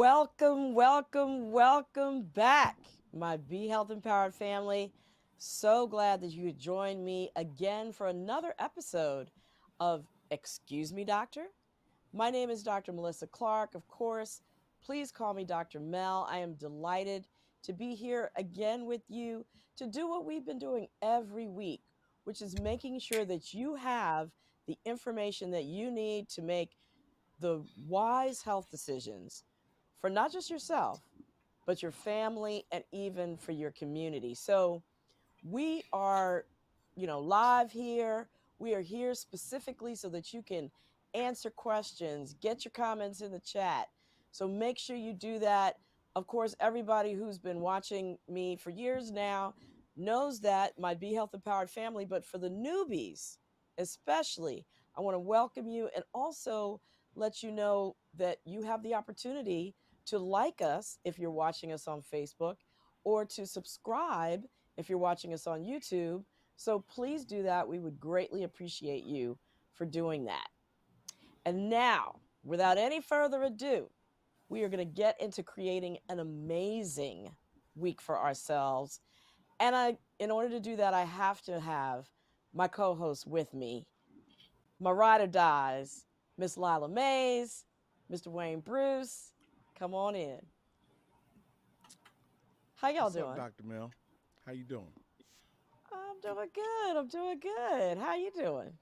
Welcome, welcome, welcome back, my Be Health Empowered family. So glad that you could join me again for another episode of Excuse Me, Doctor. My name is Dr. Melissa Clark. Of course, please call me Dr. Mel. I am delighted to be here again with you to do what we've been doing every week, which is making sure that you have the information that you need to make the wise health decisions for not just yourself, but your family and even for your community. So we are, live here. We are here specifically so that you can answer questions, get your comments in the chat. So make sure you do that. Of course, everybody who's been watching me for years now knows that my Be Health Empowered family, but for the newbies, especially, I want to welcome you and also let you know that you have the opportunity to like us if you're watching us on Facebook or to subscribe if you're watching us on YouTube. So please do that. We would greatly appreciate you for doing that. And now, without any further ado, we are going to get into creating an amazing week for ourselves. And in order to do that, I have to have my co-host with me, my ride or dies, Miss Lila Mays, Mr. Wayne Bruce. Come on in. How y'all What's up, doing? Dr. Mel? How you doing? I'm doing good. I'm doing good. How you doing?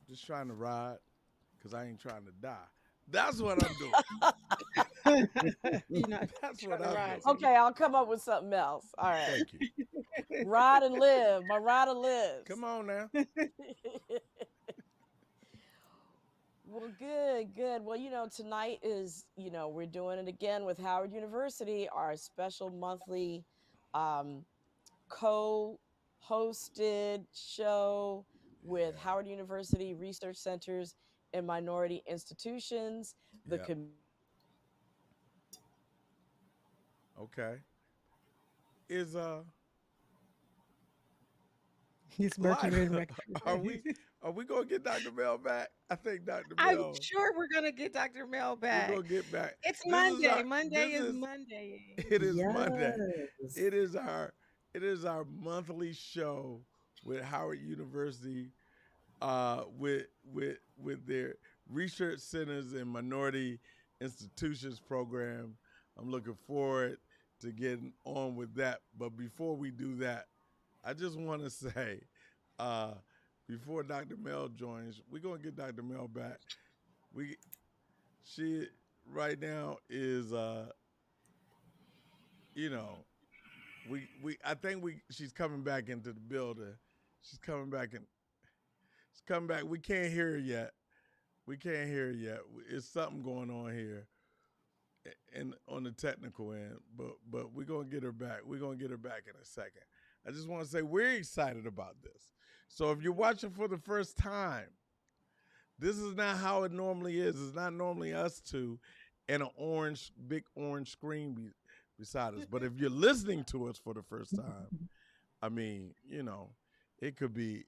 Just trying to ride because I ain't trying to die. That's what I'm doing. You're not That's trying what to I'm ride. doing. Okay, I'll come up with something else. All right. Thank you. Ride and live. My rider lives. Come on now. Well, good, good. Well, tonight is, we're doing it again with Howard University, our special monthly um, co-hosted show with Yeah. Howard University Research Centers and Minority Institutions. The Yep. Okay. Is He's Lila, Mercury are retrograde. we are we gonna get Dr. Mel back? I think Dr. I'm Mel, sure we're gonna get Dr. Mel we're back. gonna get back. It's This is Monday. our Monday this is is Monday. it is Monday. Yes. It is our monthly show with Howard University with their research centers and minority institutions program. I'm looking forward to getting on with that. But before we do that, I just want to say, uh, before Dr. Mel joins, we're gonna get Dr. Mel back. We she right now is you know we I think we she's coming back into the building. She's coming back and she's coming back. We can't hear her yet. We can't hear yet. It's something going on here, and on the technical end. But we're gonna get her back. We're gonna get her back in a second. I just want to say we're excited about this. So if you're watching for the first time, this is not how it normally is. It's not normally us two and an big orange screen beside us. But if you're listening to us for the first time, I mean, it could be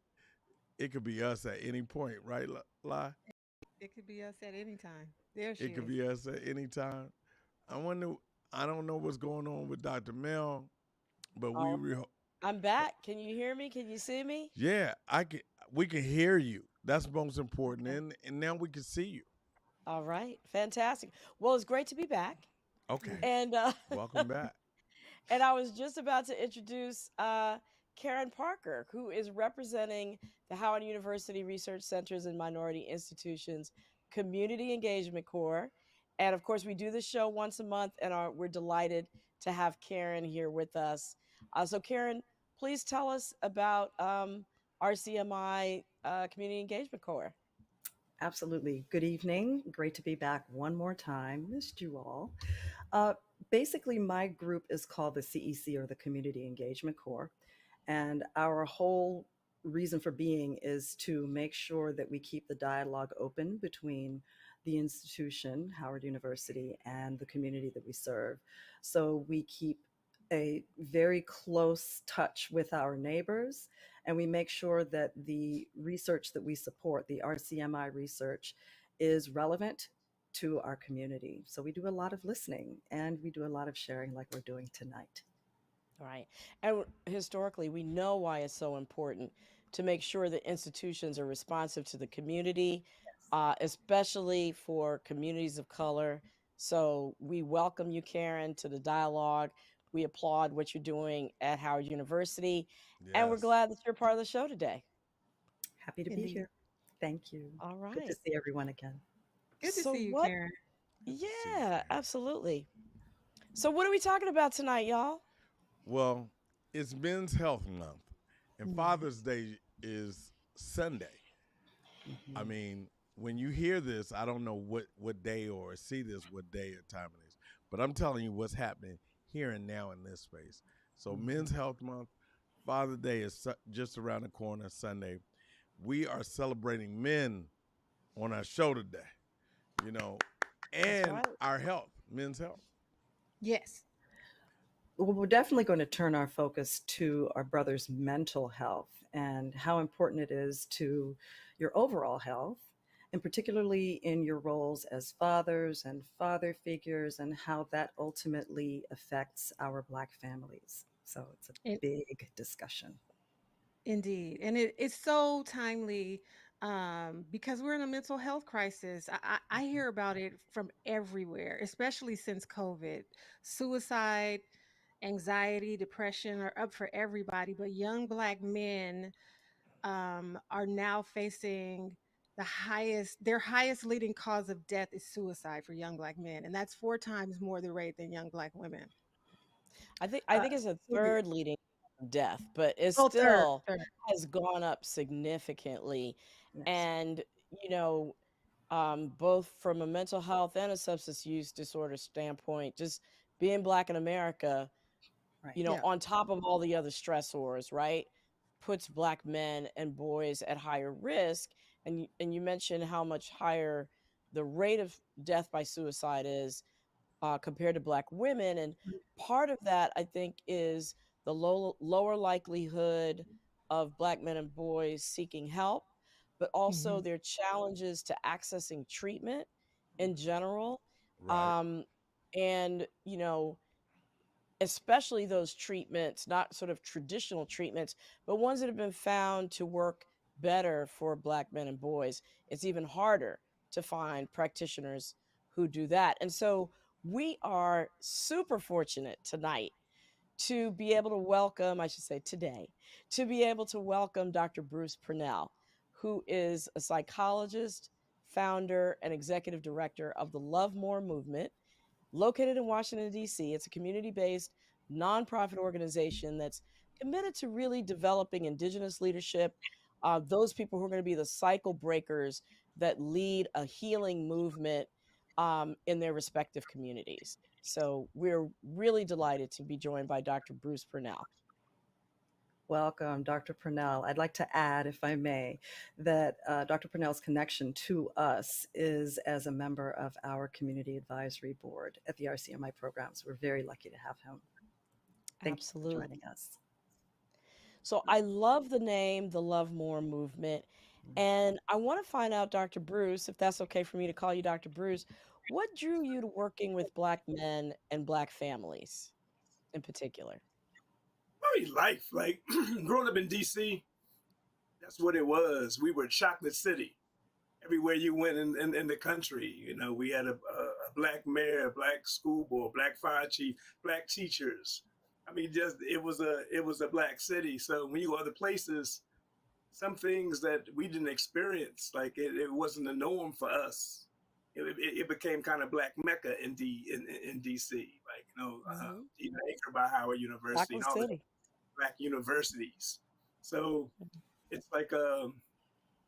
us at any point, right? Lie. It could be us at any time. There she It could is. be us at any time. I wonder. I don't know what's going on with Dr. Mel, but Oh, I'm back. Can you hear me? Can you see me? yeah, I can. We can hear you. That's most important, Okay. and now we can see you. All right. Fantastic. Well, it's great to be back. Okay, And welcome back. and I was just about to introduce Karen Parker, who is representing the Howard University Research Centers and Minority Institutions Community Engagement Corps. And of course, we do this show once a month, and we're delighted to have Karen here with us. So, Karen, please tell us about RCMI Community Engagement Corps. Absolutely. Good evening. Great to be back one more time. Missed you all. Uh, Basically, my group is called the CEC, or the Community Engagement Corps. And our whole reason for being is to make sure that we keep the dialogue open between the institution, Howard University, and the community that we serve. So we keep a very close touch with our neighbors, and we make sure that the research that we support, the RCMI research, is relevant to our community. So we do a lot of listening and we do a lot of sharing like we're doing tonight. Right. And historically, we know why it's so important to make sure that institutions are responsive to the community, especially for communities of color. So we welcome you, Karen, to the dialogue. We applaud what you're doing at Howard University, and we're Yes. glad that you're part of the show today. Happy to be Indeed. here. Thank you. All Good to right. see everyone again. Good to So, see you, what? Karen. Good to see you, Yeah, Karen. absolutely. So, what are we talking about tonight, y'all? Well, it's Men's Health Month, and Mhm. Father's Day is Sunday. I Mhm. mean, when you hear this, I don't know what day or see this what day or time it is, but I'm telling you what's happening here and now in this space. So, Mhm. Men's Health Month, Father's Day is just around the corner Sunday. We are celebrating men on our show today, you know, That's and right. our health, men's health. Yes. Well, we're definitely going to turn our focus to our brother's mental health and how important it is to your overall health, and particularly in your roles as fathers and father figures, and how that ultimately affects our Black families. So it's a In, big discussion. indeed. And it's so timely because we're in a mental health crisis. I hear about it from everywhere, especially since COVID. Suicide, anxiety, depression are up for everybody, but young Black men are now facing their highest leading cause of death is suicide for young Black men. And that's 4 times more the rate than young Black women. I think it's a Sylvia, third leading death, but it Oh, third, still third. has gone up significantly. yes, And, you know, both from a mental health and a substance use disorder standpoint, just being Black in America, right. Yeah. on top of all the other stressors, right, puts Black men and boys at higher risk. And you mentioned how much higher the rate of death by suicide is compared to Black women. And part of that, I think, is the lower likelihood of Black men and boys seeking help, but also Hmm. their challenges to accessing treatment in Mhm. general. Right. Um, and, especially those treatments, not sort of traditional treatments, but ones that have been found to work better for Black men and boys. It's even harder to find practitioners who do that. And so we are super fortunate tonight to be able to welcome, I should say today, to be able to welcome Dr. Bruce Purnell, who is a psychologist, founder, and executive director of the Love More movement located in Washington, D.C. It's a community based nonprofit organization that's committed to really developing Indigenous leadership, those people who are going to be the cycle breakers that lead a healing movement in their respective communities. So we're really delighted to be joined by Dr. Bruce Purnell. Welcome, Dr. Purnell. I'd like to add, if I may, that Dr. Purnell's connection to us is as a member of our Community Advisory Board at the RCMI programs. We're very lucky to have him. Thank you for Absolutely. joining us. So I love the name, the Love More movement. And I want to find out, Dr. Bruce, if that's okay for me to call you Dr. Bruce, what drew you to working with Black men and Black families in particular? Probably life. Like growing up in DC, that's what it was. We were chocolate city. Everywhere you went in the country, we had a black mayor, a black school board, black fire chief, black teachers. I mean, just it was a black city. So when you go other places, some things that we didn't experience, like it wasn't the norm for us. It became kind of black mecca in DC, like Hmm. even Acre by Howard University and Chocolate all the City. black universities. So it's like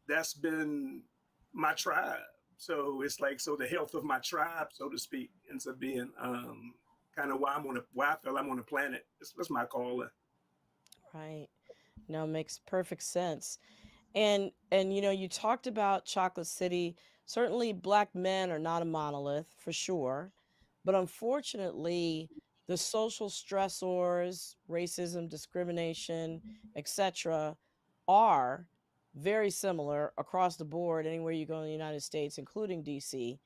that's been my tribe. So it's like so the health of my tribe, so to speak, ends up being kind of why I feel I'm on the planet. That's my calling. Right. No, makes perfect sense. And you talked about Chocolate City. Certainly Black men are not a monolith for sure, but unfortunately the social stressors, racism, discrimination, etc., are very similar across the board anywhere you go in the United States, including DC.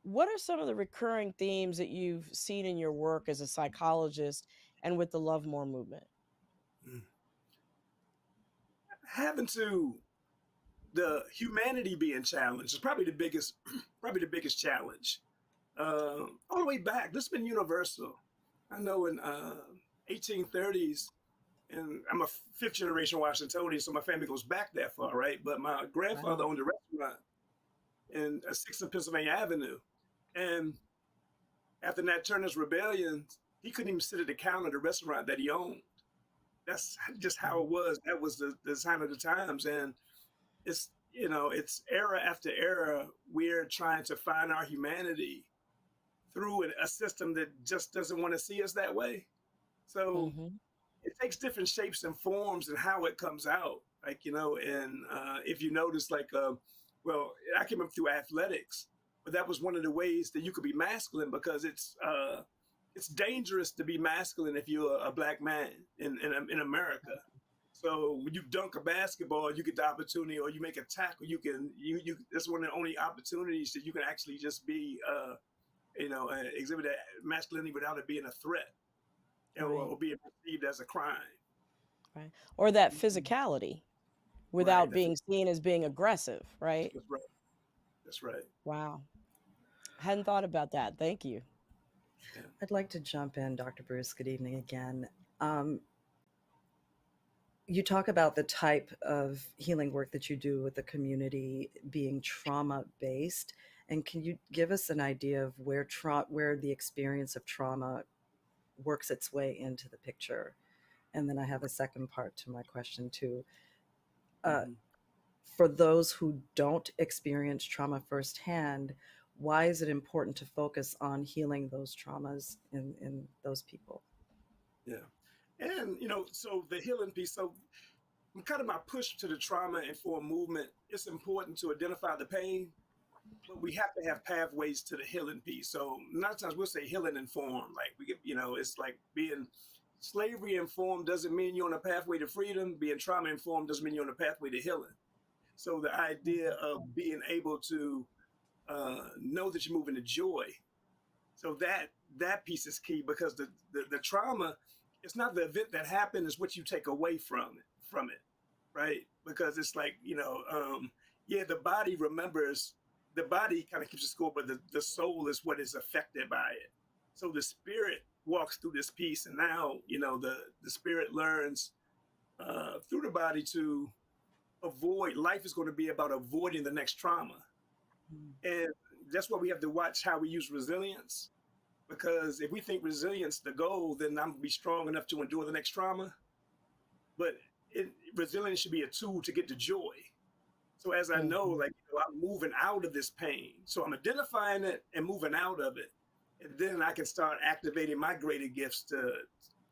what are some of the recurring themes that you've seen in your work as a psychologist and with the Love More movement? Mm. Having to the humanity being challenged is probably the biggest probably the biggest challenge. All the way back, this has been universal. I know in 1830s, and I'm a fifth generation Washingtonian, so my family goes back that far, right? But my grandfather Wow. owned a restaurant in 6th and Pennsylvania Avenue, and after Nat Turner's rebellion, he couldn't even sit at the counter of the restaurant that he owned. That's just how it was. That was the sign of the times, and it's it's era after era. We're trying to find our humanity through a system that just doesn't want to see us that way. So Mm-hmm. it takes different shapes and forms and how it comes out. And if you notice, well, I came up through athletics, but that was one of the ways that you could be masculine because it's dangerous to be masculine if you're a black man in America. So when you dunk a basketball, you get the opportunity, or you make a tackle, you. That's one of the only opportunities that you can actually just be, exhibit that masculinity without it being a threat Right. or being perceived as a crime. Right. Or that physicality Right. without being seen as being aggressive, right? That's right. That's right. Wow. Hadn't thought about that. Thank you. Yeah. I'd like to jump in, Dr. Bruce. Good evening again. Um, you talk about the type of healing work that you do with the community being trauma based. And can you give us an idea of where the experience of trauma works its way into the picture? And then I have a second part to my question too. Uh, Mm-hmm. for those who don't experience trauma firsthand, why is it important to focus on healing those traumas in those people? Yeah. And so the healing piece. So kind of my push to the trauma informed movement. It's important to identify the pain, but we have to have pathways to the healing piece. So a lot of times we'll say healing informed. Like we get, it's like being slavery informed doesn't mean you're on a pathway to freedom. Being trauma informed doesn't mean you're on a pathway to healing. So the idea of being able to know that you're moving to joy. So that piece is key because the trauma, it's not the event that happened, it's what you take away from it, right? Because it's like, yeah, the body remembers, the body kind of keeps a score, but the soul is what is affected by it. So the spirit walks through this piece, and now, the spirit learns through the body to avoid, life is going to be about avoiding the next trauma. And that's why we have to watch how we use resilience. Because if we think resilience the goal, then I'm gonna be strong enough to endure the next trauma. But resilience should be a tool to get to joy. So as I know, Mhm. I'm moving out of this pain. So I'm identifying it and moving out of it. And then I can start activating my greater gifts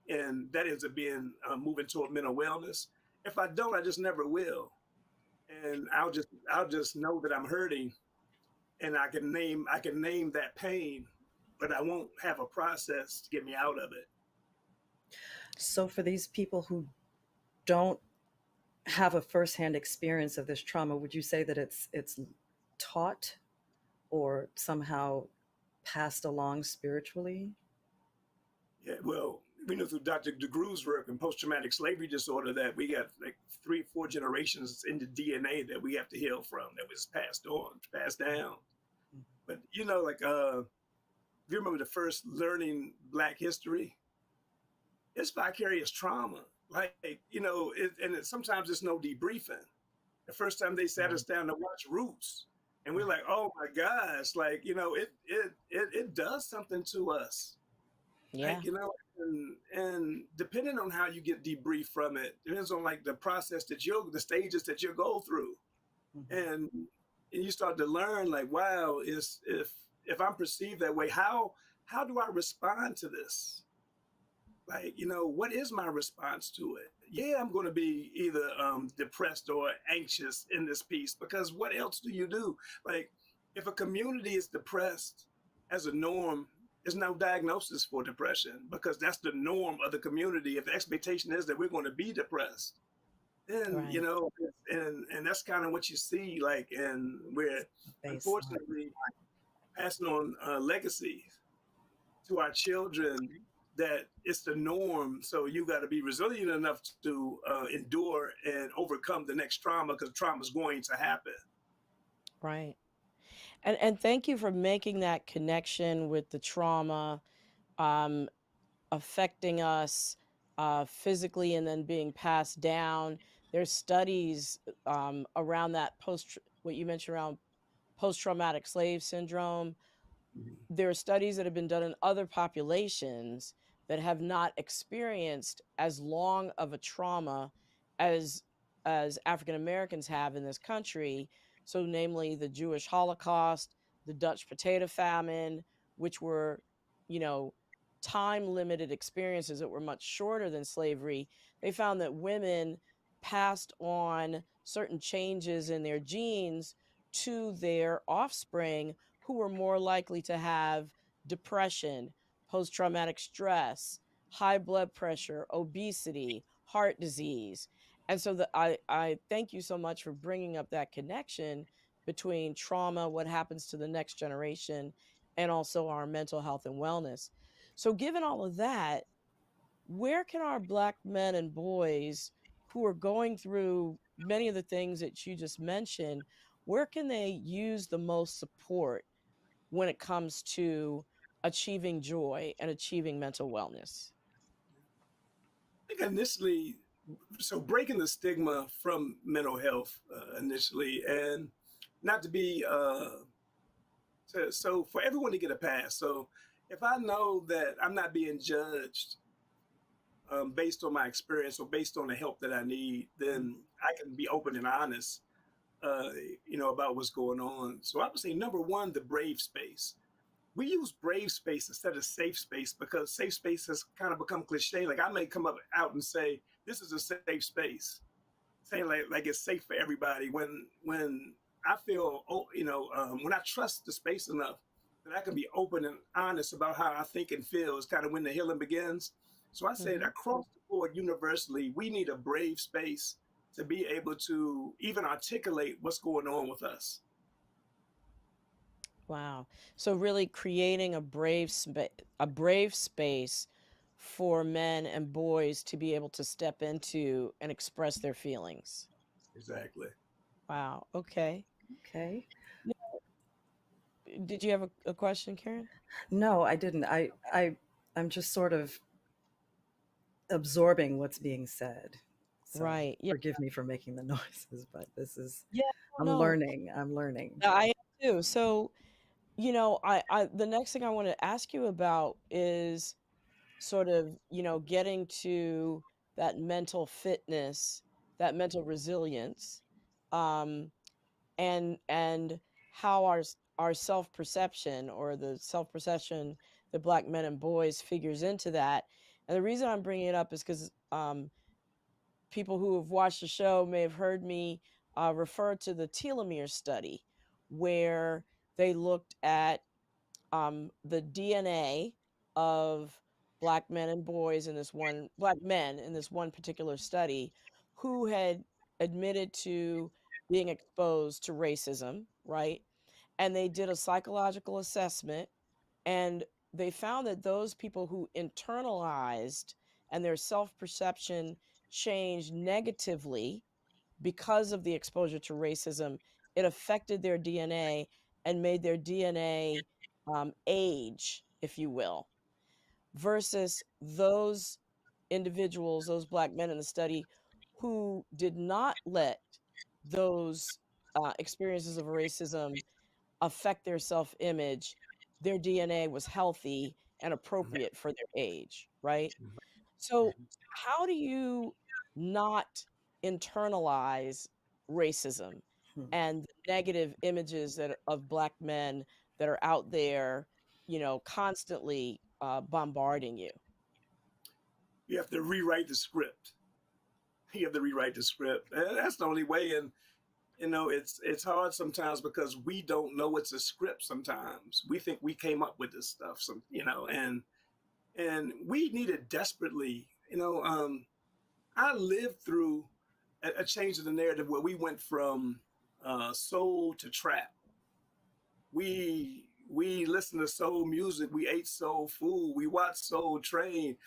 and that ends up being moving toward mental wellness. If I don't, I just never will. And I'll just know that I'm hurting, and I can name that pain, but I won't have a process to get me out of it. So for these people who don't have a firsthand experience of this trauma, would you say that it's taught or somehow passed along spiritually? Yeah, well, we know through Dr. DeGrew's work in post-traumatic slavery disorder that we got like 3 or 4 generations in the DNA that we have to heal from, that was passed down. But if you remember the first learning Black history, it's vicarious trauma. Sometimes it's no debriefing. The first time they sat us Right. down to watch Roots, and we're like, oh my gosh, it does something to us. Yeah. And depending on how you get debriefed from it, depends on like the stages that you go through, Mhm. and you start to learn like, wow, is if I'm perceived that way, how do I respond to this? What is my response to it? Yeah, I'm going to be either depressed or anxious in this piece, because what else do you do? Like, if a community is depressed as a norm, there's no diagnosis for depression because that's the norm of the community. If the expectation is that we're going to be depressed, then Right. and that's kind of what you see. And we're Baseline. unfortunately passing on legacy to our children that it's the norm. So you got to be resilient enough to endure and overcome the next trauma, because trauma is going to happen. Right. And thank you for making that connection with the trauma um, affecting us physically and then being passed down. There's studies around that what you mentioned around post-traumatic slave syndrome. Mhm. There are studies that have been done in other populations that have not experienced as long of a trauma as African Americans have in this country. So, namely, the Jewish Holocaust, the Dutch potato famine, which were, you know, time limited experiences that were much shorter than slavery. They found that women passed on certain changes in their genes to their offspring, who were more likely to have depression, post traumatic stress, high blood pressure, obesity, heart disease. And so I thank you so much for bringing up that connection between trauma, what happens to the next generation, and also our mental health and wellness. So, given all of that, where can our Black men and boys who are going through many of the things that you just mentioned, where can they use the most support when it comes to achieving joy and achieving mental wellness? I think initially, so breaking the stigma from mental health initially, and not to be so for everyone to get a pass. So if I know that I'm not being judged based on my experience or based on the help that I need, then I can be open and honest, uh, about what's going on. So I would say number one, the brave space. We use brave space instead of safe space because safe space has kind of become cliche. Like I may come up out and say, "This is a safe space," saying like it's safe for everybody. When I feel, when I trust the space enough that I can be open and honest about how I think and feel, is kind of when the healing begins. So I say that Hmm. across the board, universally, we need a brave space to be able to even articulate what's going on with us. Wow. So really creating a brave space for men and boys to be able to step into and express their feelings. Exactly. Wow. Okay. Okay. Did you have a question, Karen? No, I didn't. I'm just sort of absorbing what's being said. So Right. Yeah. forgive me for making the noises, but this is Yeah. I'm No, learning. I'm learning. I am too. So, the next thing I want to ask you about is sort of, getting to that mental fitness, that mental resilience, um, and how our self-perception, or the self-perception that Black men and boys figures into that. And the reason I'm bringing it up is because people who have watched the show may have heard me refer to the telomere study, where they looked at the DNA of Black men in this one particular study, who had admitted to being exposed to racism, right? And they did a psychological assessment, and they found that those people who internalized and their self perception changed negatively because of the exposure to racism, it affected their DNA and made their DNA age, if you will, versus those individuals, those Black men in the study, who did not let those experiences of racism affect their self image. Their DNA was healthy and appropriate for their age, right? So, how do you not internalize racism Hmm. and the negative images of Black men that are out there, constantly bombarding you? You have to rewrite the script. You have to rewrite the script, and that's the only way. And it's hard sometimes because we don't know it's a script. Sometimes we think we came up with this stuff. And we need it desperately. I lived through a change of the narrative where we went from soul to trap. We listened to soul music. We ate soul food. We watched Soul Train.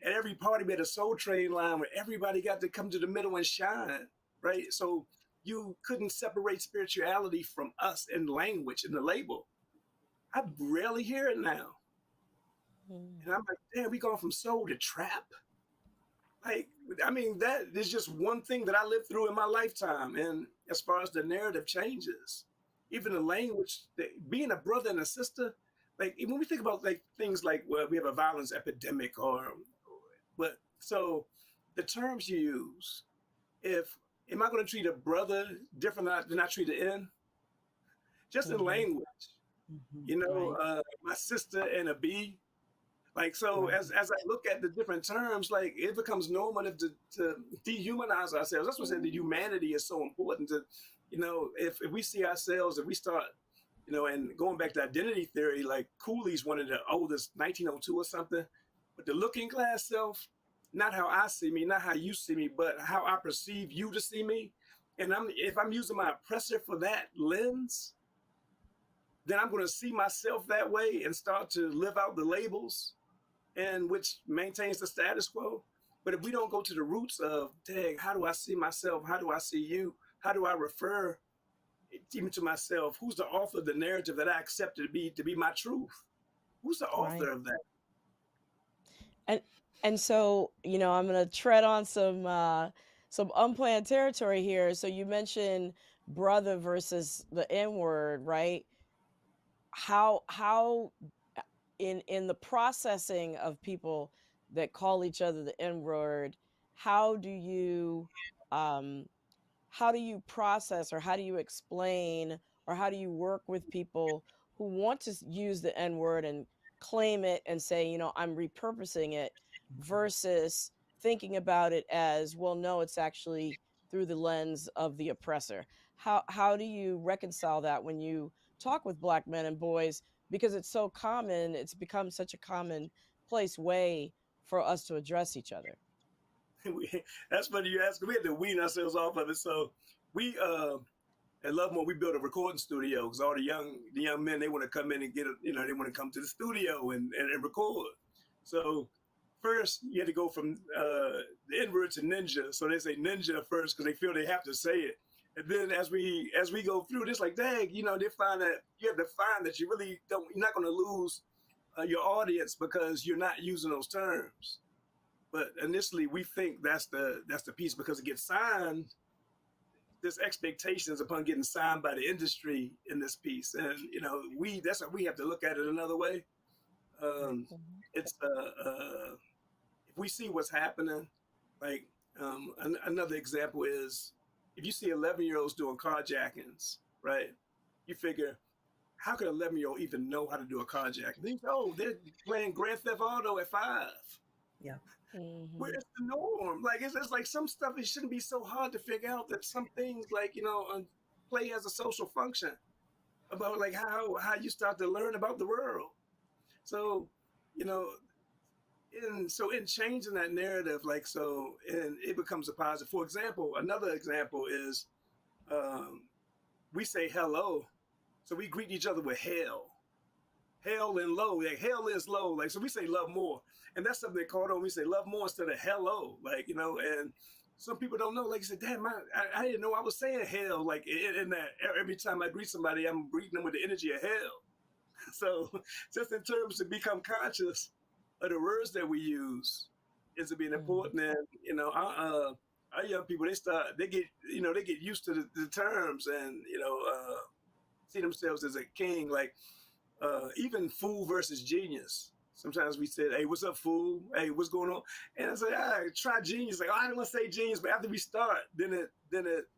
At every party, we had a Soul Train line where everybody got to come to the middle and shine, right? So you couldn't separate spirituality from us and language and the label. I rarely hear it now. Mm. And I'm like, damn, we gone from soul to trap. Like, I mean, that is just one thing that I lived through in my lifetime. And as far as the narrative changes, even the language, being a brother and a sister, like when we think about like things like, well, we have a violence epidemic or but so the terms you use, if am I going to treat a brother different than I treat an N? Just in Mhm. language, Mhm. Right. my sister and a B. Like so, Right. as I look at the different terms, like it becomes normal to dehumanize ourselves. That's what I said. The humanity is so important. To, if we see ourselves, if we start, and going back to identity theory, like Cooley's one of the oldest, 1902 or something. But the looking glass self, not how I see me, not how you see me, but how I perceive you to see me. And if I'm using my oppressor for that lens, then I'm going to see myself that way and start to live out the labels and which maintains the status quo. But if we don't go to the roots of, dang, how do I see myself? How do I see you? How do I refer even to myself? Who's the author of the narrative that I accept to be my truth? Who's the Right. author of that? And and so, I'm gonna tread on some unplanned territory here. So you mentioned brother versus the N word, right? How in the processing of people that call each other the N word, how do you um how do you process, or how do you explain, or how do you work with people who want to use the N word and claim it and say, I'm repurposing it, Mhm. versus thinking about it as, well, no, it's actually through the lens of the oppressor? How do you reconcile that when you talk with black men and boys, because it's so common, it's become such a commonplace way for us to address each other? That's funny you ask. We had to wean ourselves off of it. So we at Lovemore, we built a recording studio because all the young men, they want to come in and they want to come to the studio and record. So first you had to go from the N word to ninja. So they say ninja first because they feel they have to say it. And then as we go through this, like dang, they find that you have to find that you really don't. You're not going to lose your audience because you're not using those terms. But initially, we think that's the piece because it gets signed. There's expectations upon getting signed by the industry in this piece, and that's how we have to look at it another way. Um, Mhm. it's if we see what's happening, like another example is if you see 11-year-olds doing carjackings, right? You figure how could an 11-year-old even know how to do a carjacking? They're playing Grand Theft Auto at 5. Yeah. Where Mhm. it's the norm. Like it's like some stuff it shouldn't be so hard to figure out that some things like play as a social function about like how you start to learn about the world. So you know in changing that narrative like so and it becomes a positive. For example, another example is um, we say hello, so we greet each other with hell and low. Like hell is low. Like so we say love more. And that's something they caught on. We say love more instead of hello. And some people don't know. Like you said, damn, I didn't know I was saying hell. Like in that every time I greet somebody, I'm greeting them with the energy of hell. So just in terms to become conscious of the words that we use is being Mhm. important. And our young people they get used to the terms and see themselves as a king. Like even fool versus genius. Sometimes we said, "Hey, what's up, fool? Hey, what's going on?" And I say, try genius." Like, I didn't want to say genius, but after we start,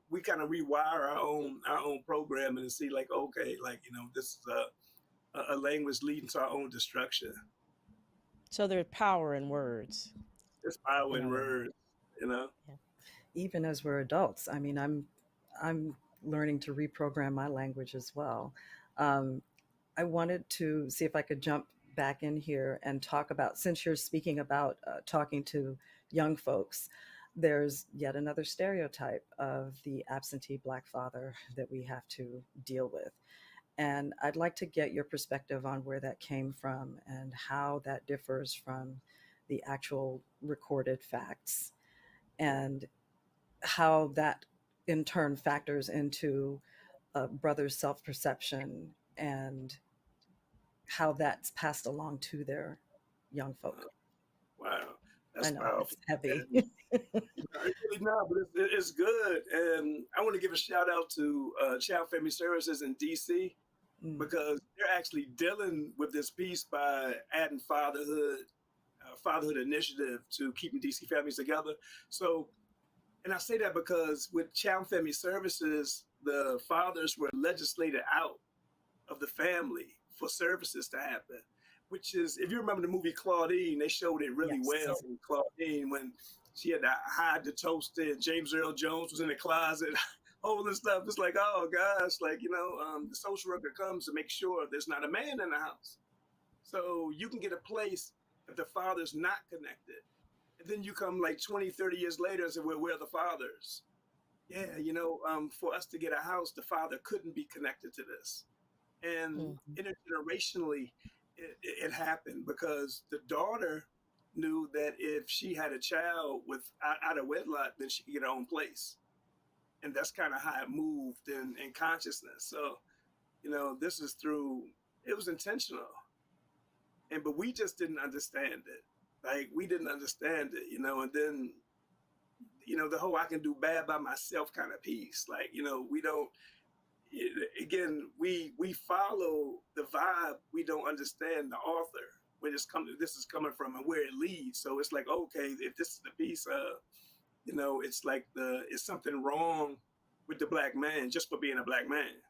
we kind of rewire our own programming and see, like, okay, like this is a language leading to our own destruction. So there's power in words, It's power in in other words. words, you know. Yeah. Even as we're adults, I mean, I'm learning to reprogram my language as well. Um, I wanted to see if I could jump back in here and talk about, since you're speaking about talking to young folks, there's yet another stereotype of the absentee Black father that we have to deal with. And I'd like to get your perspective on where that came from and how that differs from the actual recorded facts, and how that in turn factors into a brother's self perception, and how that's passed along to their young folk. Wow, I that's know it's powerful. heavy. And it's really not, but it's good. And I want to give a shout out to Child Family Services in DC, Mm, because they're actually dealing with this piece by adding fatherhood initiative to keeping DC families together. So, and I say that because with Child Family Services, the fathers were legislated out of the family for services to happen. Which is, if you remember the movie Claudine, they showed it really well yes. in Claudine when she had to hide the toaster and James Earl Jones was in the closet holding stuff. It's like, oh gosh, like, the social worker comes to make sure there's not a man in the house. So you can get a place if the father's not connected. And then you come like 20, 30 years later and say, well, where are the fathers? Yeah, for us to get a house, the father couldn't be connected to this. And Mhm. intergenerationally, it happened because the daughter knew that if she had a child out of wedlock, then she could get her own place. And that's kind of how it moved in consciousness. So, this is through, it was intentional. But we just didn't understand it. Like, we didn't understand it, and then, the whole I can do bad by myself kind of piece. Like, we don't, again, we follow the vibe. We don't understand the author, where this is coming from and where it leads. So it's like, okay, if this is the piece, it's like it's something wrong with the black man just for being a black man.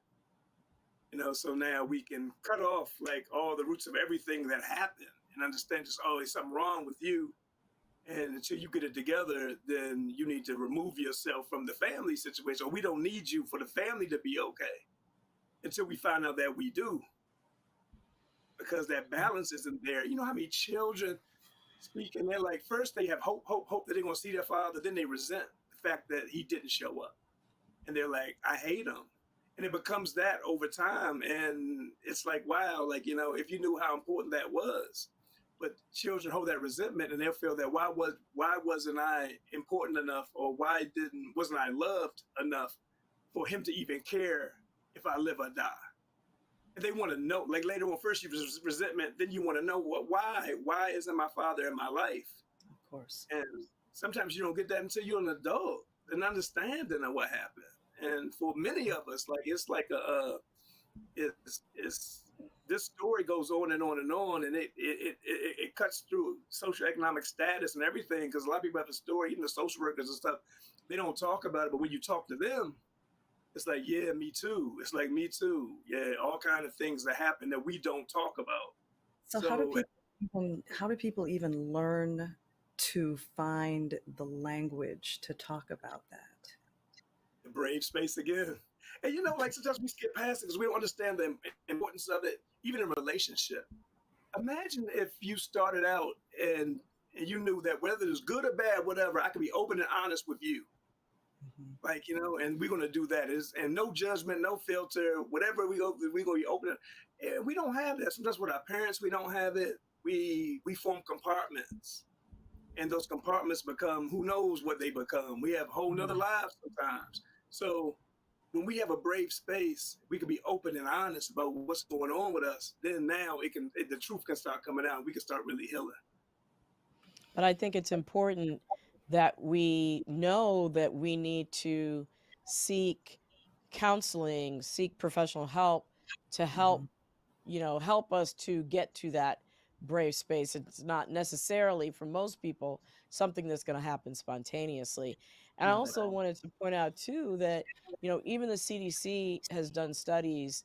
So now we can cut off like all the roots of everything that happened and understand just, oh, there's something wrong with you. And until you get it together, then you need to remove yourself from the family situation. Or we don't need you for the family to be okay until we find out that we do, because that balance isn't there. You know how many children speak and they're like, first they have hope, hope, hope that they're going to see their father. Then they resent the fact that he didn't show up. And they're like, I hate him. And it becomes that over time. And it's like, wow, like, if you knew how important that was. But children hold that resentment and they'll feel that why wasn't I important enough, or why wasn't I loved enough for him to even care if I live or die? And they want to know, like later on, first you resentment, then you want to know why isn't my father in my life? Of course. And sometimes you don't get that until you're an adult, an understanding of what happened. And for many of us, like it's like it's this story goes on and on and on, and it cuts through socioeconomic status and everything, because a lot of people have a story, even the social workers and stuff, they don't talk about it, but when you talk to them, it's like, yeah, me too. It's like, me too. Yeah, all kind of things that happen that we don't talk about. So So how do people even learn to find the language to talk about that? the brave space again. And like sometimes we skip past it because we don't understand the importance of it, even in a relationship. Imagine if you started out and you knew that whether it's good or bad, whatever, I can be open and honest with you. Mhm. Like, and we're gonna do that. And no judgment, no filter, whatever we're gonna be open. And we don't have that. Sometimes with our parents, we don't have it. We form compartments. And those compartments become who knows what they become. We have whole nother Mhm. lives sometimes. So when we have a brave space, we can be open and honest about what's going on with us. Then now the truth can start coming out. We can start really healing. But I think it's important that we know that we need to seek counseling, seek professional help to help, Mhm. help us to get to that brave space. It's not necessarily for most people something that's going to happen spontaneously. And I Not at also all. wanted to point out too that, even the CDC has done studies,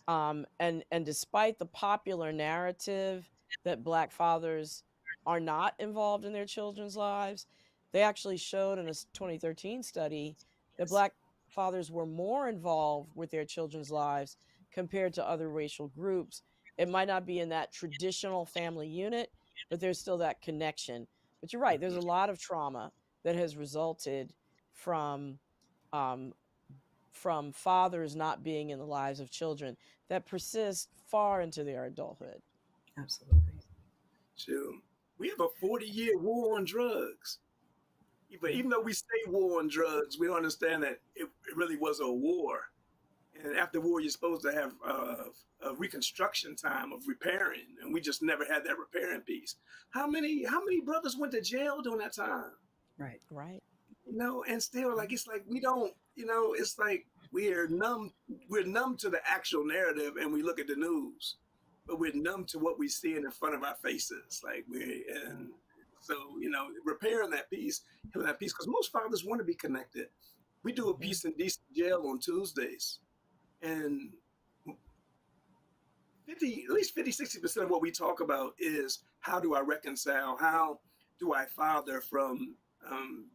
and despite the popular narrative that Black fathers are not involved in their children's lives, they actually showed in a 2013 study that Yes. Black fathers were more involved with their children's lives compared to other racial groups. It might not be in that traditional family unit, but there's still that connection. But you're right, there's a lot of trauma that has resulted from um, from fathers not being in the lives of children that persist far into their adulthood. Absolutely. So we have a 40-year war on drugs. But Yeah. even though we say war on drugs, we don't understand that it really was a war. And after war, you're supposed to have a reconstruction time of repairing, and we just never had that repairing piece. How many brothers went to jail during that time? Right. Right. And still, like, it's like we don't, it's like we're numb to the actual narrative, and we look at the news, but we're numb to what we see in front of our faces. Like, and so, repairing that piece, healing that piece, because most fathers want to be connected. We do a Yeah. piece in decent jail on Tuesdays, and 60% of what we talk about is how do I reconcile? How do I father from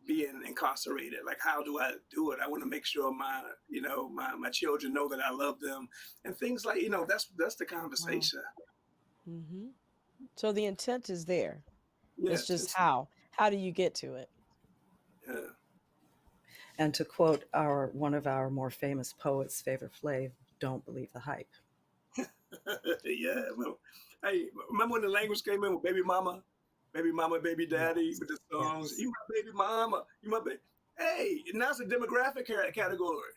being incarcerated? Like, how do I do it? I want to make sure my children know that I love them, and things like that's the Wow. conversation. Hmm. So the intent is there. Yeah, It's just how. How do you get to it? yeah, And to quote one of our more famous poets, Favor Flav, don't believe the hype. yeah. Well, hey, remember when the language came in with baby mama, baby daddy, Yes. with the songs? Yes. You my baby mama, you my baby. Hey, now it's a demographic category.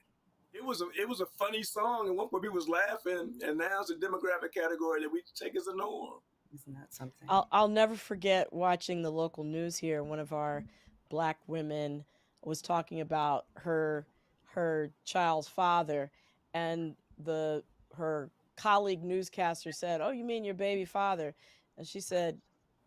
It was a funny song, and one where people was laughing, and now it's a demographic category that we take as a norm. Isn't that something? I'll never forget watching the local news here. One of our black women was talking about her child's father, and the her colleague newscaster said, "Oh, you mean your baby father?" And she said,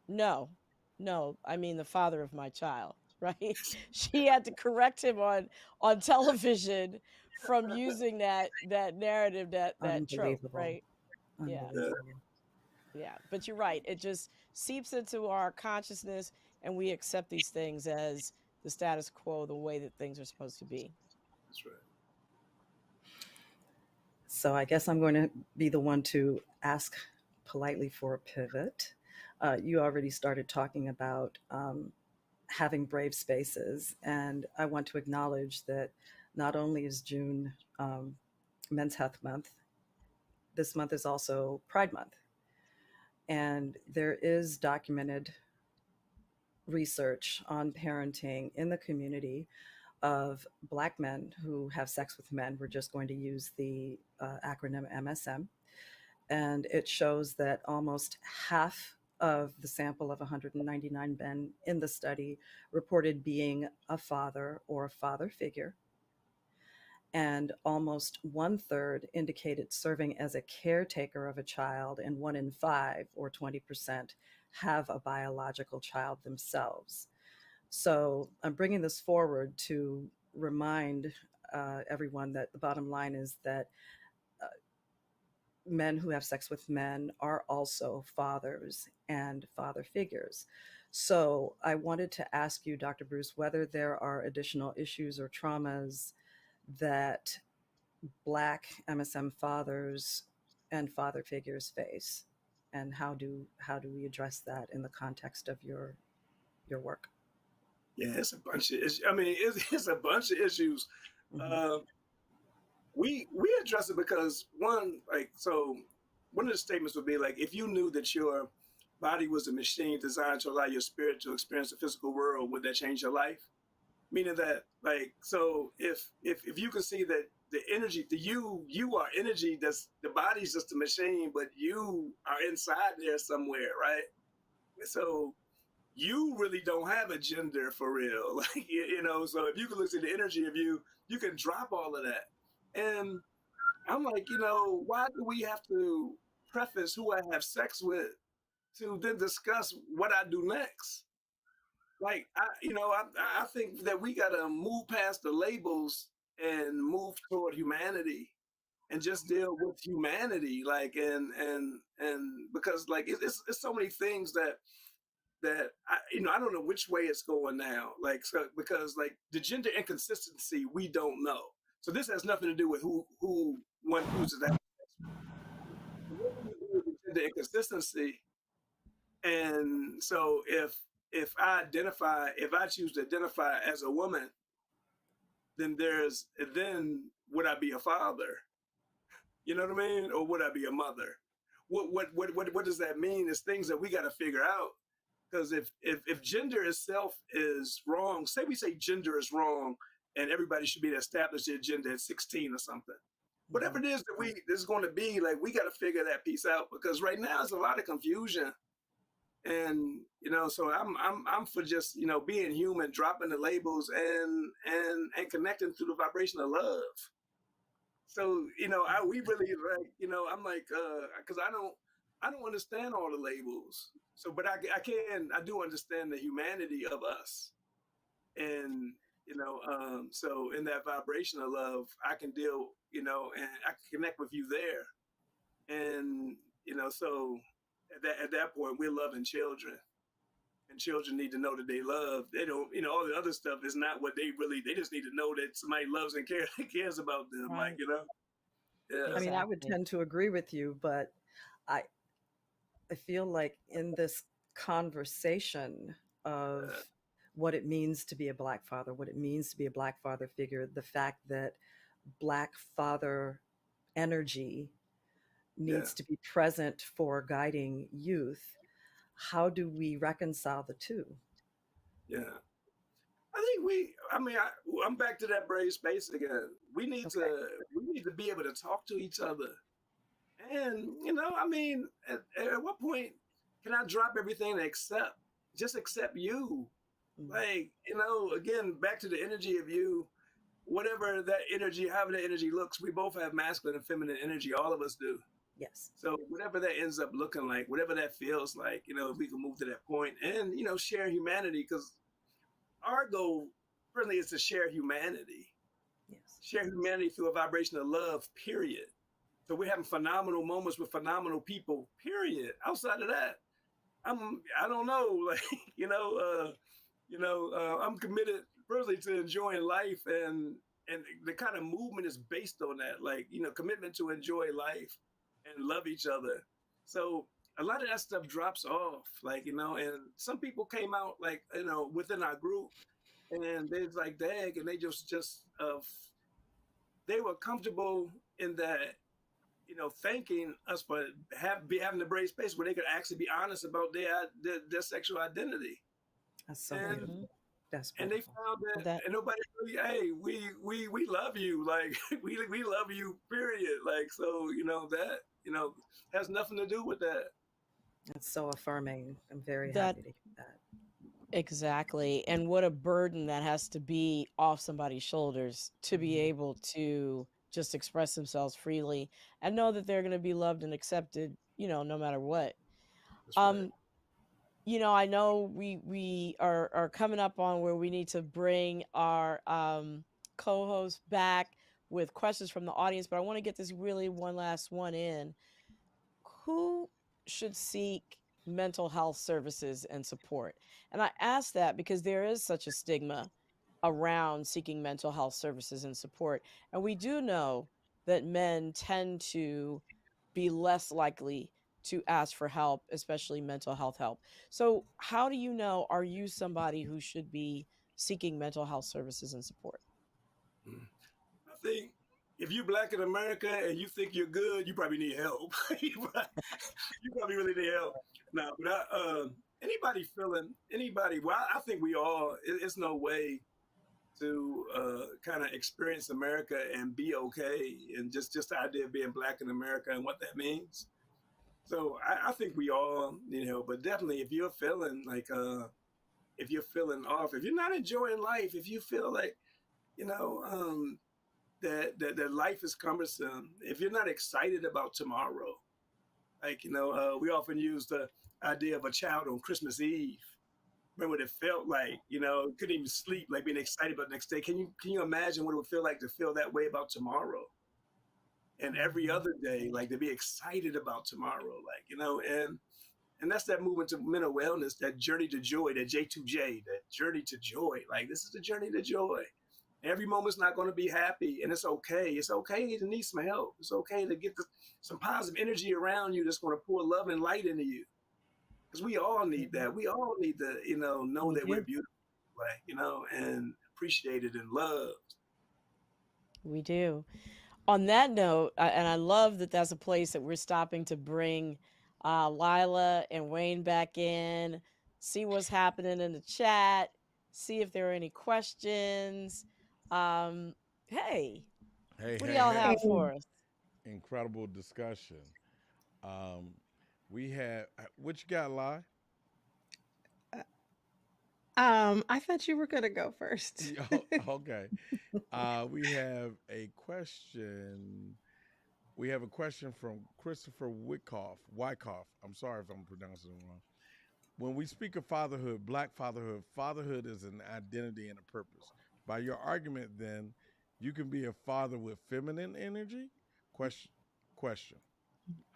"No, no, I mean the father of my child." Right? She had to correct him on television from using that narrative, that trope. Unbelievable. Right? Yeah. Yeah, Unbelievable. Yeah, but you're right. It just seeps into our consciousness, and we accept these things as the status quo, the way that things are supposed to be. that's right. So I guess I'm going to be the one to ask politely for a pivot. You already started talking about having brave spaces, and I want to acknowledge that not only is June Men's Health Month, this month is also Pride Month. And there is documented research on parenting in the community of Black men who have sex with men. We're just going to use the acronym MSM. And it shows that almost half of the sample of 199 men in the study reported being a father or a father figure. And almost one third indicated serving as a caretaker of a child, and 1 in 5, or 20%, have a biological child themselves. So I'm bringing this forward to remind everyone that the bottom line is that uh, men who have sex with men are also fathers and father figures. So I wanted to ask you, Dr. Bruce, whether there are additional issues or traumas that Black MSM fathers and father figures face, and how do we address that in the context of your work? Yeah, it's a bunch of issues. I mean, it's a bunch of issues. Hmm. Uh, we address it because one of the statements would be like, if you knew that your body was a machine designed to allow your spirit to experience the physical world, would that change your life? Meaning that, like, so if you can see that the energy, you are energy, that's the body's just a machine, but you are inside there somewhere, right? So you really don't have a gender for real. Like, so if you can look at the energy of you can drop all of that. And I'm like, why do we have to preface who I have sex with to then discuss what I do next? Like, I think that we gotta move past the labels and move toward humanity and just deal with humanity. Like, and because like it's so many things that I don't know which way it's going now. Like, so because like the gender inconsistency, we don't know. So this has nothing to do with who one chooses that. What do you do with the gender inconsistency? And so if I choose to identify as a woman, then would I be a father? You know what I mean? Or would I be a mother? What does that mean? It's things that we got to figure out. Because if gender itself is wrong, say we say gender is wrong, and everybody should be to establish their gender at 16 or something. Whatever it is that this is going to be, like, we got to figure that piece out, because right now it's a lot of confusion. And so I'm for just being human, dropping the labels, and connecting through the vibration of love. So we really like I'm like because I don't understand all the labels. So, but I do understand the humanity of us, and so in that vibration of love, I can deal, and I can connect with you there, and so at that point, we're loving children. And children need to know that they love. They don't, all the other stuff is not what they just need to know that somebody loves and cares about them. Right. Like, yeah. I mean, I would tend to agree with you, but I feel like in this conversation of what it means to be a Black father, what it means to be a Black father figure, the fact that Black father energy needs to be present for guiding youth, how do we reconcile the two? Yeah. I'm back to that brave space again. We need to be able to talk to each other. And, at what point can I drop everything and just accept you? Like, again, back to the energy of you, whatever that energy, however that energy looks, we both have masculine and feminine energy. All of us do. Yes. So whatever that ends up looking like, whatever that feels like, if we can move to that point and, share humanity, because our goal really is to share humanity. Yes. Share humanity through a vibration of love, period. So we're having phenomenal moments with phenomenal people, period. Outside of that, I don't know, like, I'm committed personally to enjoying life, and the kind of movement is based on that, like, commitment to enjoy life and love each other. So a lot of that stuff drops off, like, and some people came out, like, within our group, and they was like, dang, and they they were comfortable in that, thanking us for having the brave space where they could actually be honest about their sexual identity. That's so beautiful. That's beautiful. And they found that and nobody really, hey, we love you, like we love you, period. Like, so that has nothing to do with that. That's so affirming. I'm very happy to hear that. Exactly. And what a burden that has to be off somebody's shoulders to be able to just express themselves freely and know that they're going to be loved and accepted, no matter what. That's right. I know we are coming up on where we need to bring our co-host back with questions from the audience, but I want to get this really one last one in. Who should seek mental health services and support? And I ask that because there is such a stigma around seeking mental health services and support. And we do know that men tend to be less likely to ask for help, especially mental health help. So, how do you know, are you somebody who should be seeking mental health services and support? I think if you're Black in America and you think you're good, you probably need help. you probably really need help. Now, but anybody, well, I think we all, it's no way to kind of experience America and be okay, and just the idea of being Black in America and what that means. So I think we all, but definitely if you're feeling like, if you're feeling off, if you're not enjoying life, if you feel like, that life is cumbersome, if you're not excited about tomorrow, like, we often use the idea of a child on Christmas Eve. Remember what it felt like, couldn't even sleep, like being excited about the next day. Can you imagine what it would feel like to feel that way about tomorrow? And every other day, like, to be excited about tomorrow, like, and that's that movement to mental wellness, that journey to joy, that J2J, that journey to joy. Like, this is the journey to joy. Every moment's not going to be happy, and it's okay. It's okay to need some help. It's okay to get some positive energy around you that's going to pour love and light into you. Because we all need that. We all need to, know that we're beautiful, like, and appreciated and loved. We do. On that note, and I love that that's a place that we're stopping to bring Lila and Wayne back in, see what's happening in the chat, see if there are any questions. Um, hey, Hey, what do hey, y'all hey. have for us? Incredible discussion. Um, we had, what you got, Lie? I thought you were gonna go first. Yeah, okay. We have a question. We have a question from Christopher Wyckoff. I'm sorry if I'm pronouncing it wrong. When we speak of fatherhood, black fatherhood, fatherhood is an identity and a purpose. By your argument, then, you can be a father with feminine energy? Question. Question.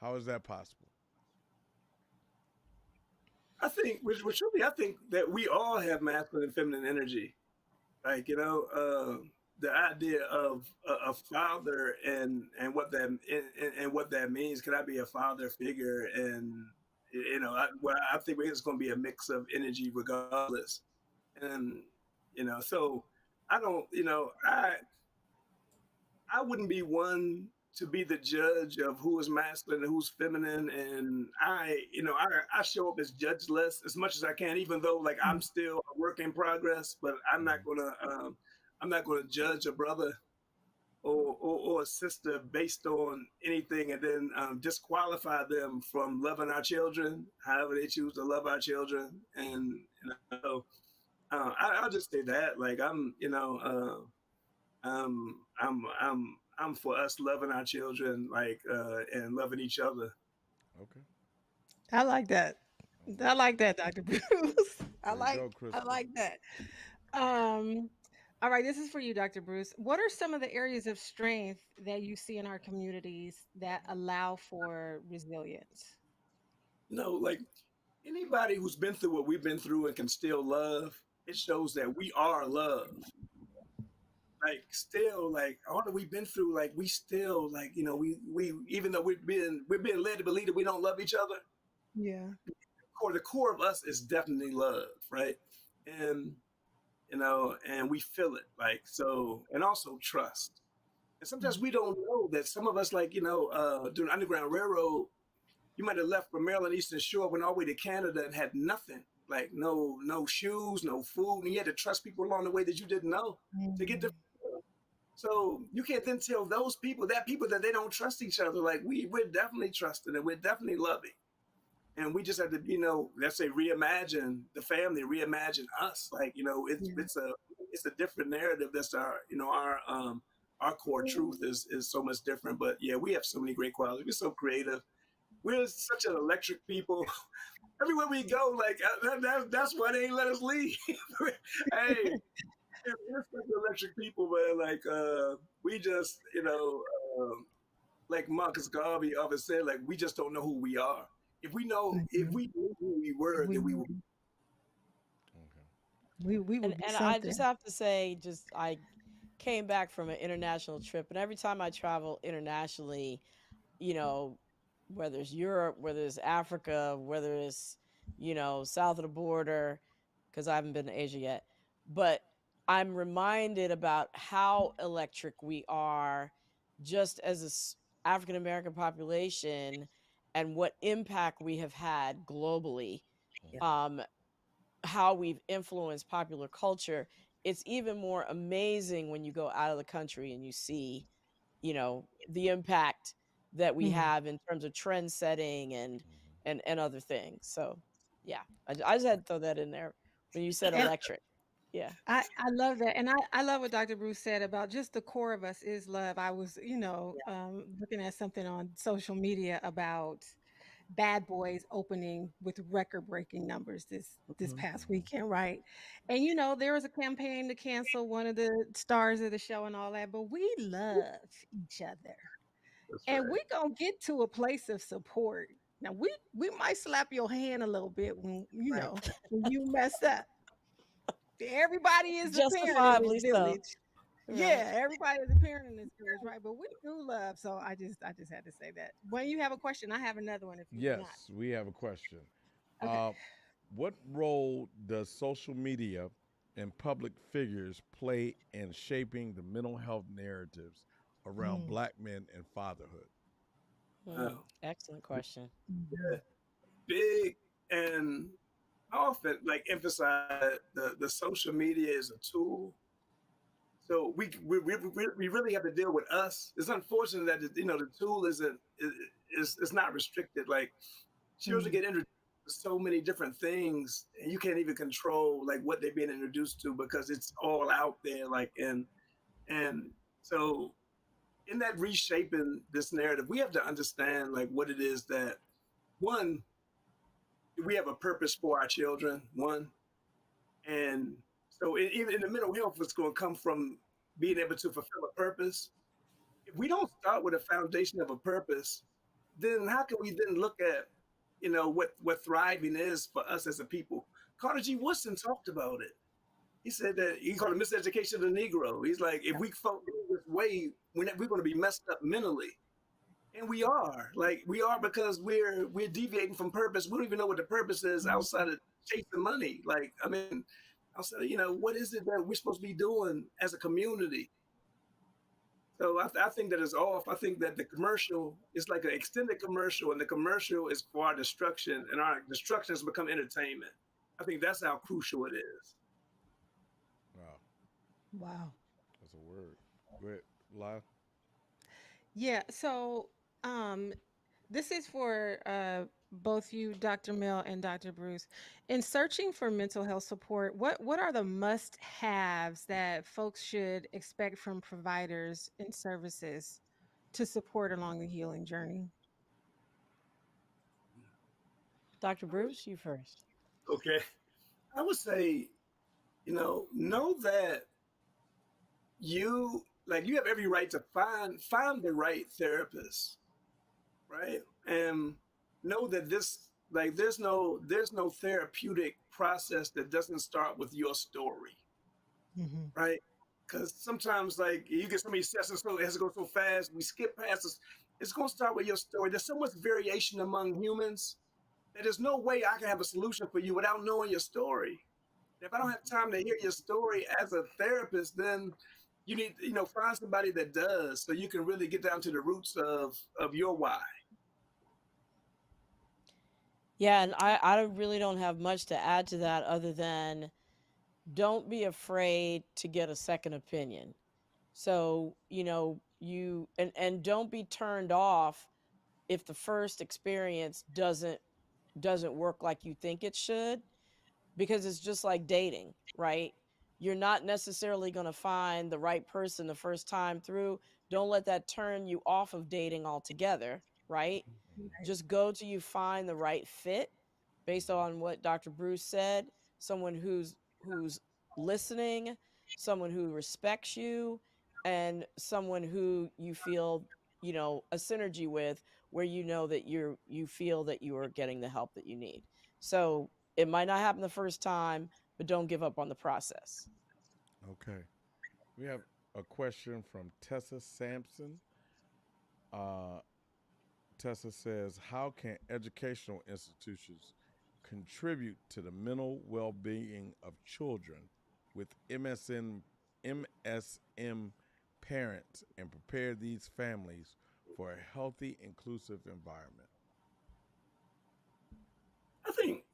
How is that possible? I think, which truly, I think that we all have masculine and feminine energy. Like the idea of a father and what that and what that means. Can I be a father figure? And I think it's going to be a mix of energy regardless. And so I don't, I wouldn't be one to be the judge of who is masculine and who's feminine. And I show up as judgeless as much as I can, even though like I'm still a work in progress. But Mm-hmm. I'm not gonna judge a brother or a sister based on anything, and then disqualify them from loving our children, however they choose to love our children. And I'll just say that, like I'm for us loving our children, like and loving each other. Okay. I like that. All I right. like that, Dr. Bruce. I Way to like go, I Crystal. like that. Um, all right, this is for you, Dr. Bruce. What are some of the areas of strength that you see in our communities that allow for resilience? Like anybody who's been through what we've been through and can still love, it shows that we are love. Like still, like all that we've been through, like we still, like we even though we're being led to believe that we don't love each other, Yeah. the core of us is definitely love, right? And and we feel it, like, so, and also trust. And sometimes we don't know that some of us, like, during the Underground Railroad, you might have left from Maryland Eastern Shore, went all the way to Canada and had nothing, like no shoes, no food, and you had to trust people along the way that you didn't know to get to. Mm. So you can't then tell those people that they don't trust each other. Like we're definitely trusting and we're definitely loving, and we just have to, let's say, reimagine the family, reimagine us. Like Yeah. it's a different narrative. That's our core truth is so much different. But yeah, we have so many great qualities. We're so creative. We're such an electric people. Everywhere we go, like that's why they ain't let us leave. Hey, we're such electric people, man. Like we just, like Marcus Garvey often said, like we just don't know who we are. If Mhm. we knew who we were, then we We would. Okay. we would be And I just something. have to say, just I came back from an international trip, and every time I travel internationally, you know, whether it's Europe, whether it's Africa, whether it's, south of the border, because I haven't been to Asia yet, but I'm reminded about how electric we are just as African American population and what impact we have had globally, Yeah. Mm-hmm. um, how we've influenced popular culture. It's even more amazing when you go out of the country and you see, the impact that we Mm. have in terms of trend setting and Mm-hmm. and other things. So yeah, I just had to throw that in there when you said And electric. Yeah. I love that. And I love what Dr. Bruce said about just the core of us is love. I was, looking at something on social media about Bad Boys opening with record-breaking numbers this Mhm. past Mm-hmm. weekend, right? And there was a campaign to cancel one of the stars of the show and all that, but we love each other. That's And right. we gonna get to a place of support. Now we might slap your hand a little bit Right. when you mess up. Everybody is a parent in this Justifiably so. village. Right. Yeah, everybody is a parent in this village, right? But we do love. So I just had to say that. When you have a question, I have another one if you do not. Yes, we have a question. Okay. Uh, what role does social media and public figures play in shaping the mental health narratives around Mm, black men and fatherhood? Excellent question. mhm, Big, and I often like emphasize the social media is a tool. So we really have to deal with us. It's unfortunate that the tool is not restricted. Like children mm, get introduced to so many different things, and you can't even control like what they're being introduced to because it's all out there. Like and so in that reshaping this narrative, we have to understand like what it is that one we have a purpose for our children. One, and so even in the mental health, it's going to come from being able to fulfill a purpose. If we don't start with a foundation of a purpose, then how can we then look at what thriving is for us as a people? Carter G. Woodson talked about it. He said that he called it miseducation of the Negro. He's like, if yeah, we focus this way, we're going to be messed up mentally. And we are like we are because we're deviating from purpose. We don't even know what the purpose is mhm, outside of chasing money. Like I mean, outside of what is it that we're supposed to be doing as a community? So I think that is off. I think that the commercial is like an extended commercial, and the commercial is for our destruction, and our destruction has become entertainment. I think that's how crucial it is. Wow, wow. that's a word. Go ahead, Lyle. Yeah, so um this is for both you, Dr. Mel and Dr. Bruce. In searching for mental health support, what are the must-haves that folks should expect from providers and services to support along the healing journey? Dr. Bruce, you first. Okay, I would say know that you have every right to find the right therapist, right? And know that this like there's no therapeutic process that doesn't start with your story, Hmm. right? Because sometimes like you get so many sessions, so it has to go so fast, we skip past this. It's going to start with your story. There's so much variation among humans that there's no way I can have a solution for you without knowing your story. If I don't have time to hear your story as a therapist, then you need find somebody that does, so you can really get down to the roots of your why. Yeah, and I really don't have much to add to that other than don't be afraid to get a second opinion. So, and don't be turned off if the first experience doesn't work like you think it should, because it's just like dating, right? You're not necessarily going to find the right person the first time through. Don't let that turn you off of dating altogether, right? Right. Just go till you find the right fit based on what Dr. Bruce said, someone who's listening, someone who respects you, and someone who you feel, a synergy with, where you know that you feel that you are getting the help that you need. So it might not happen the first time, but don't give up on the process. Okay, we have a question from Tessa Sampson. Uh, Tessa says, "How can educational institutions contribute to the mental well-being of children with MSM parents and prepare these families for a healthy, inclusive environment?" I think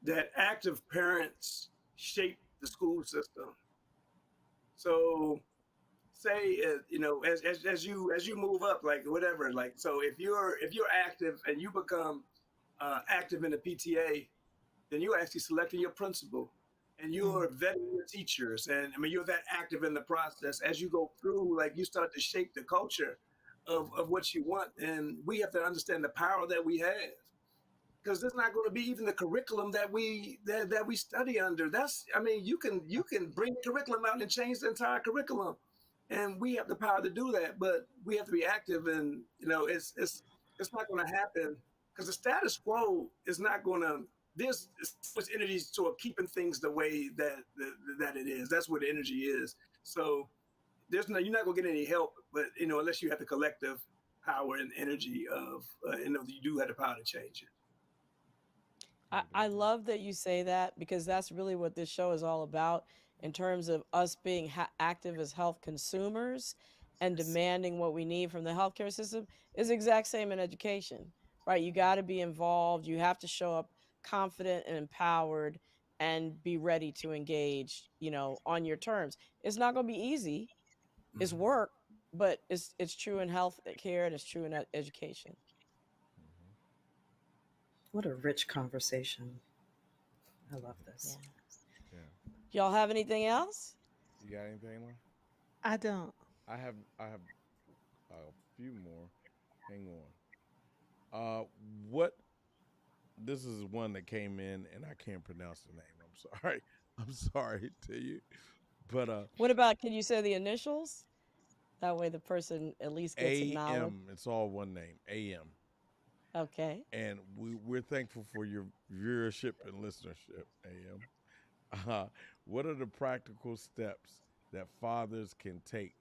that active parents shape the school system. So say as you move up, like whatever, like so if you're active and you become active in the PTA, then you're actually selecting your principal and Mm, you're vetting your teachers. And I mean, you're that active in the process. As you go through, like you start to shape the culture of what you want. And we have to understand the power that we have. Because there's not going to be even the curriculum that we study under. That's I mean, you can bring the curriculum out and change the entire curriculum, and we have the power to do that. But we have to be active, and it's not going to happen because the status quo is not going to. There's so much energy toward keeping things the way that it is. That's where the energy is. So you're not going to get any help, but unless you have the collective power and energy of you do have the power to change it. I love that you say that, because that's really what this show is all about, in terms of us being active as health consumers and Yes. demanding what we need from the healthcare system is the exact same in education, right? You got to be involved. You have to show up confident and empowered and be ready to engage, on your terms. It's not going to be easy. It's Mhm. work, but it's true in health care and it's true in education. Mm-hmm. What a rich conversation. I love Yeah. this. Yeah. Y'all have anything else? You got anything, Lon? I don't. I have a few more. Hang on. Uh, what? This is one that came in, and I can't pronounce the name. I'm sorry. I'm sorry to you, but What about, can you say the initials? That way the person at least gets acknowledged. AM. It's all one name. AM. Okay. And we're thankful for your viewership and listenership. AM. Uh, what are the practical steps that fathers can take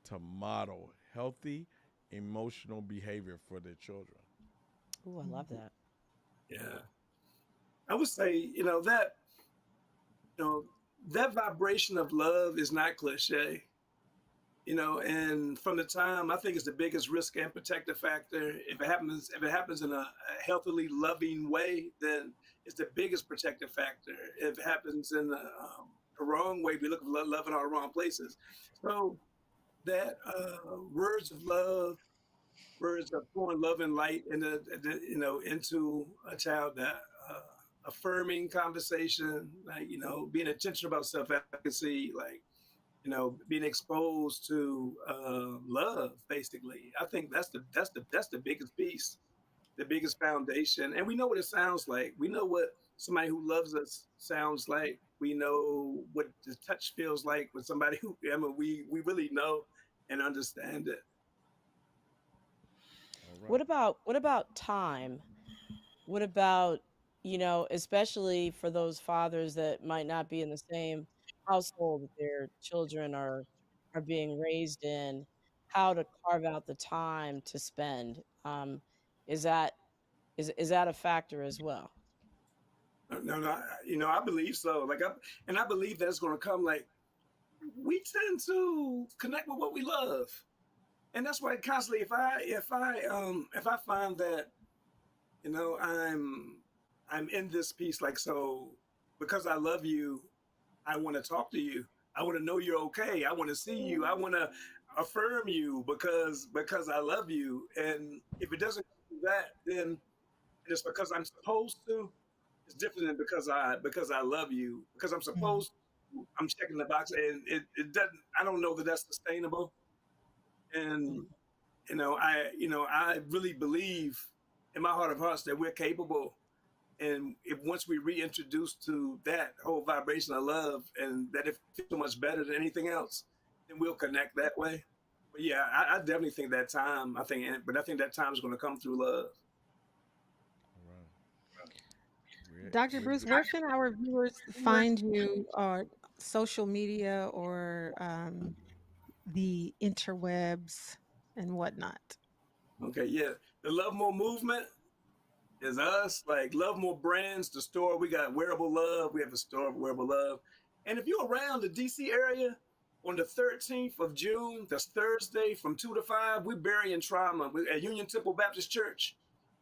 to model healthy emotional behavior for their children? Ooh, I love that. Yeah, I would say you know that vibration of love is not cliche. And from the time I think it's the biggest risk and protective factor. If it happens in a healthily loving way, then it's the biggest protective factor. If it happens in the wrong way, we look for love in all the wrong places. So that words of love, words of pouring love and light into a child, that affirming conversation, like being intentional about self efficacy, like being exposed to love. Basically, I think that's the biggest piece, the biggest foundation. And we know what it sounds like. We know what somebody who loves us sounds like. We know what the touch feels like with somebody who, I mean, we really know and understand it. All right. What about time? What about, especially for those fathers that might not be in the same household that their children are being raised in, how to carve out the time to spend. Is that is that a factor as well? No, no, I believe so. And I believe that it's going to come. Like, we tend to connect with what we love, and that's why constantly, if I find that I'm in this piece, like, so, because I love you, I want to talk to you. I want to know you're okay. I want to see you. I want to affirm you because I love you. And if it doesn't do that, then it's because I'm supposed to. It's different than because I love you. Because I'm Mm. supposed to, I'm checking the box, and it doesn't. I don't know that that's sustainable. And Mm. I really believe in my heart of hearts that we're capable. And if once we reintroduce to that whole vibration of love, and that it feels so much better than anything else, then we'll connect that way. But yeah, I definitely think that time. But I think that time is going to come through love. All right. Dr. We're Bruce, good. where can our viewers find you on social media or the interwebs and whatnot? Okay, yeah, the Love More movement is us. Like, Love More Brands, the store. We got Wearable Love. We have a store of Wearable Love. And if you're around the DC area on the 13th of June, that's Thursday from 2 to 5, we're burying trauma at Union Temple Baptist Church.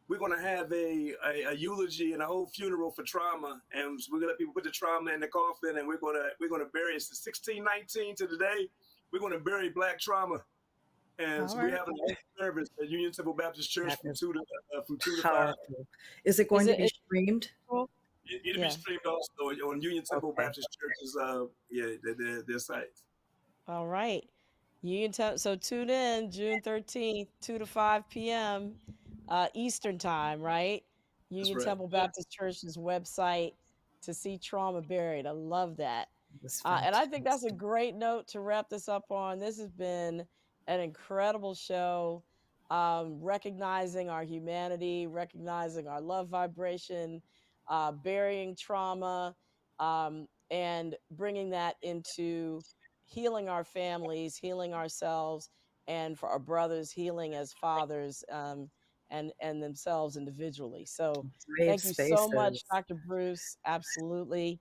We're going to have a eulogy and a whole funeral for trauma. And so we're going to let people put the trauma in the coffin, and we're going to bury it. It's 1619 to the day. We're going to bury Black trauma. And All so we right. have a service at Union Temple Baptist Church That from is 2 to 5. powerful. Is it Is going to it be streamed? individual? It'll be Yeah. streamed also on Union Temple Okay. Baptist Church's their sites. All right. So tune in June 13th, 2 to 5 p.m. Eastern time, right? That's Union right. Temple Baptist Church's website to see Trauma Buried. I love that. It's And I think that's a fantastic. great note to wrap this up on. This has been an incredible show, recognizing our humanity, recognizing our love vibration, burying trauma, and bringing that into healing our families, healing ourselves, and for our brothers, healing as fathers, and themselves individually. So Brave thank you so much, spaces. Dr. Bruce. Absolutely.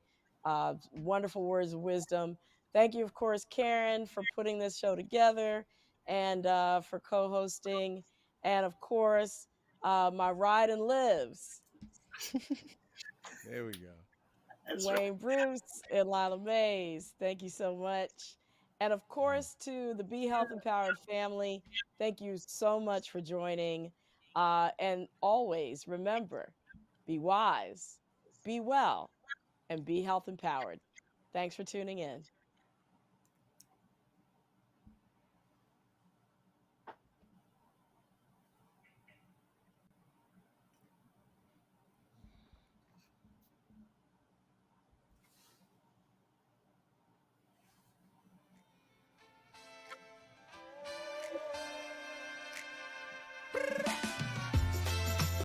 Wonderful words of wisdom. Thank you, of course, Karen, for putting this show together and for co hosting. And of course, my ride and lives, There we go. That's right. Wayne Bruce and Lila Mays. Thank you so much. And of course, to the Be Health Empowered family, thank you so much for joining. And always remember, be wise, be well, and be health empowered. Thanks for tuning in.